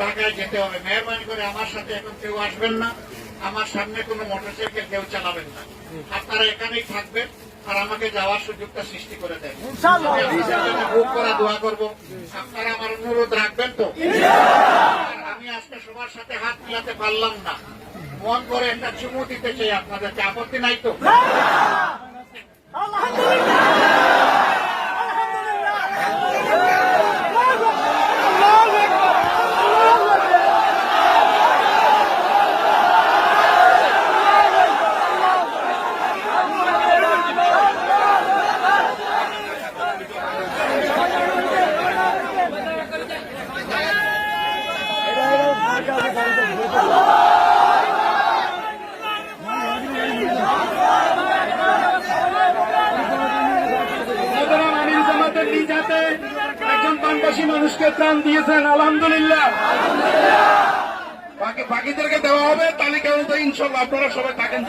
ঢাকায় যেতে হবে। মেহরবানি করে আমার সাথে এখন কেউ আসবেন না, আমার সামনে কোনো মোটরসাইকেল কেউ চালাবেন না। আপনারা এখানেই থাকবেন আর আমাকে যাওয়ার সুযোগটা সৃষ্টি করে দেন। বুক করা দোয়া করবো, আপনারা আমার অনুরোধ রাখবেন তো? আমি আজকে সবার সাথে হাত মিলাতে পারলাম না, মন করে একটা চুমু দিতে চাই আপনাদেরকে, আপত্তি নাই তো? একজন বাংলাদেশি মানুষকে ত্রাণ দিয়েছেন, আলহামদুলিল্লাহ। বাকিদেরকে দেওয়া হবে তালিকা অনুযায়ী, ইনশাল্লাহ আপনারা সবাই থাকেন।